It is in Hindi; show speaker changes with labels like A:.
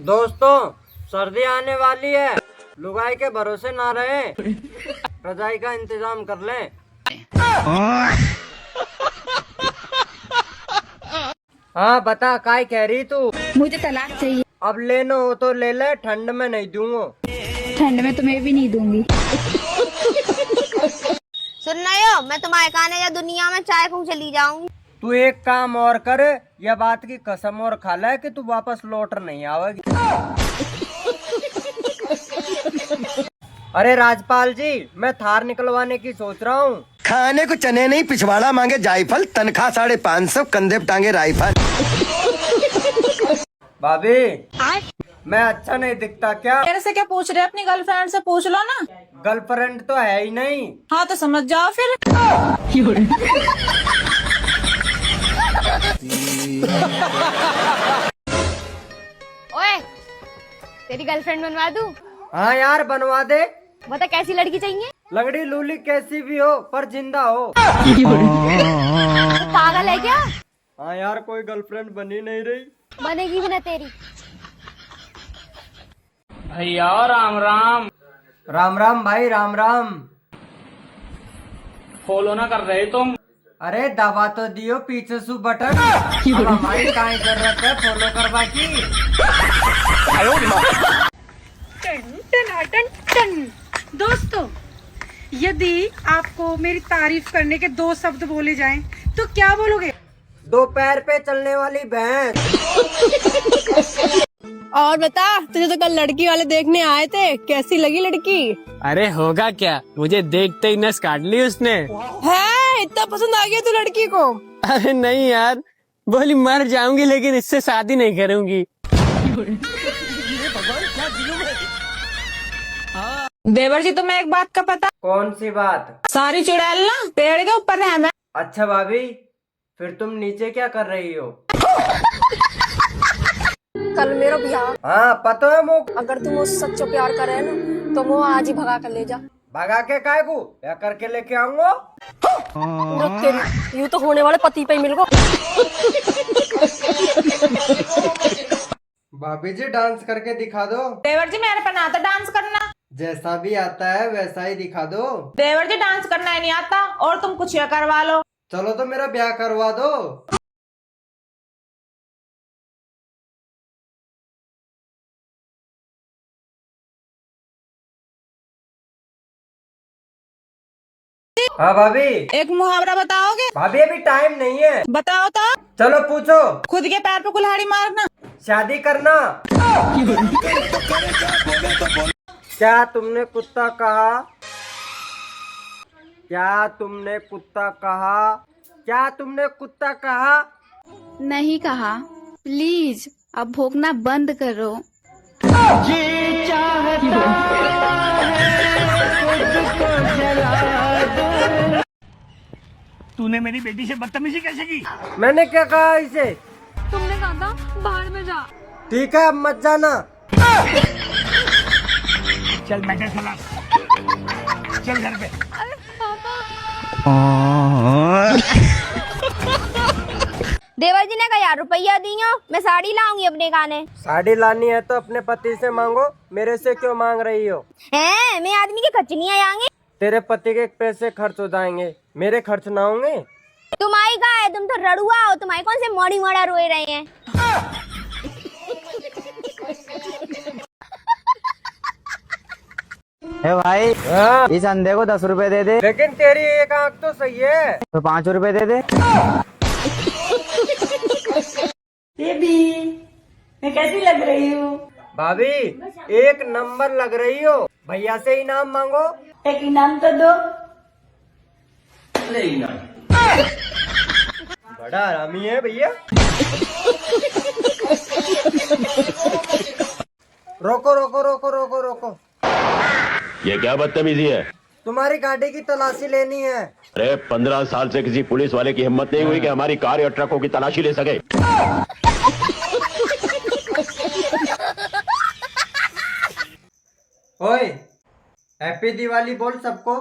A: दोस्तों, सर्दी आने वाली है, लुगाई के भरोसे ना रहे, रजाई का इंतजाम कर लें। हाँ बता, काय कह रही तू?
B: मुझे तलाक चाहिए।
A: अब लेना हो तो ले ले, ठंड में नहीं दूंगा।
B: ठंड में तुम्हें भी नहीं दूंगी।
C: सुन रहे हो, मैं तुम्हारे खाने या दुनिया में चाय खूब चली जाऊंगी।
A: तू एक काम और कर, यह बात की कसम और खा ले कि तू वापस लौट नहीं आवेगी। अरे राजपाल जी, मैं थार निकलवाने की सोच रहा हूँ।
D: खाने को चने नहीं, पिछवाड़ा मांगे जायफल, तनख्वाह 550, कंधे पे टांगे राइफल।
A: भाभी, मैं अच्छा नहीं दिखता क्या?
E: मेरे से क्या पूछ रहे? अपनी गर्लफ्रेंड से पूछ लो ना।
A: गर्लफ्रेंड तो है ही नहीं।
E: हाँ तो समझ जाओ फिर।
C: ओए, तेरी गर्लफ्रेंड बनवा दूं?
A: हाँ यार, बनवा दे।
C: बता कैसी लड़की चाहिए?
A: लगड़ी लूली कैसी भी हो, पर जिंदा हो।
C: पागल है क्या?
A: हाँ यार, कोई गर्लफ्रेंड बनी नहीं रही।
C: बनेगी भी ना तेरी।
F: भैया राम राम।
A: राम राम भाई, राम राम।
F: फॉलो ना कर रहे तुम?
A: अरे दबा तो दियो पीछे सु बटन। अब हमारी काय जरूरत है फॉलो करवा की।
E: दोस्तों, यदि आपको मेरी तारीफ करने के 2 शब्द बोले जाएं तो क्या बोलोगे?
A: 2 पैर पे चलने वाली भैंस।
G: और बता, तुझे तो कल लड़की वाले देखने आए थे, कैसी लगी लड़की?
H: अरे होगा क्या, मुझे देखते ही नस काट ली उसने।
G: है, इतना पसंद आ गया तू लड़की को?
H: अरे नहीं यार, बोली मर जाऊंगी लेकिन इससे शादी नहीं करूंगी।
E: देवर जी, तुम्हें एक बात का पता?
A: कौन सी बात?
E: सारी चुड़ैल ना पेड़ के ऊपर रहना।
A: अच्छा भाभी, फिर तुम नीचे क्या कर रही हो?
G: कल मेरा ब्याह।
A: हाँ पता है मुझे।
G: अगर तुम मुझसे सच्चा प्यार करे ना तो वो आज ही भगा कर ले जा।
A: भगा के काय को या करके लेके आऊंगा?
G: यूँ तो होने वाले पति पे ही मिल गो।
A: भाभी जी, डांस करके दिखा दो।
E: देवर जी, मेरे पे ना आता डांस करना।
A: जैसा भी आता है वैसा ही दिखा दो।
E: देवर जी, डांस करना ही नहीं आता और तुम कुछ ये करवा लो।
A: चलो तो मेरा ब्याह करवा दो। हाँ भाभी।
E: एक मुहावरा बताओगे?
A: भाभी अभी टाइम नहीं है।
E: बताओ तो।
A: चलो पूछो।
E: खुद के पैर पे कुल्हाड़ी मारना।
A: शादी करना। क्या तुमने कुत्ता कहा? क्या तुमने कुत्ता कहा? क्या तुमने कुत्ता कहा?
B: नहीं कहा। प्लीज अब भोंकना बंद करो।
F: तूने मेरी बेटी से बदतमीजी कैसे की?
A: मैंने क्या कहा इसे?
G: तुमने कहा था बाहर में जा।
A: ठीक है, अब मत जाना।
F: चल मैटर खलास, चल घर पे।
C: देवर जी ने कहा रुपया दियो, मैं साड़ी लाऊंगी अपने गाने।
A: साड़ी लानी है तो अपने पति से मांगो, मेरे से क्यों मांग रही हो?
C: हैं, मैं आदमी की खचनी आएंगे।
A: तेरे पति के पैसे खर्च हो जाएंगे, मेरे खर्च ना होंगे।
C: तुम्हारी कहा है, तुम तो रड़ुआ हो, तुम्हारी कौन से मोड़ी मोड़ा रोए रहे हैं।
I: भाई,
A: हाँ।
I: इस अंधे को 10 रुपए दे दे।
A: लेकिन तेरी एक आंख तो सही है।
I: तो 5 रुपए दे दे।
E: बेबी, मैं कैसी लग रही हूँ?
A: भाभी, एक नंबर लग रही हो। भैया से इनाम मांगो।
E: एक इनाम तो दो।
A: बड़ा हरामी है भैया। रोको रोको रोको रोको रोको।
J: ये क्या बदतमीजी है?
A: तुम्हारी गाड़ी की तलाशी लेनी है।
J: अरे 15 साल से किसी पुलिस वाले की हिम्मत नहीं हुई कि हमारी कार या ट्रकों की तलाशी ले सके।
A: ओए, हैप्पी दिवाली बोल सबको।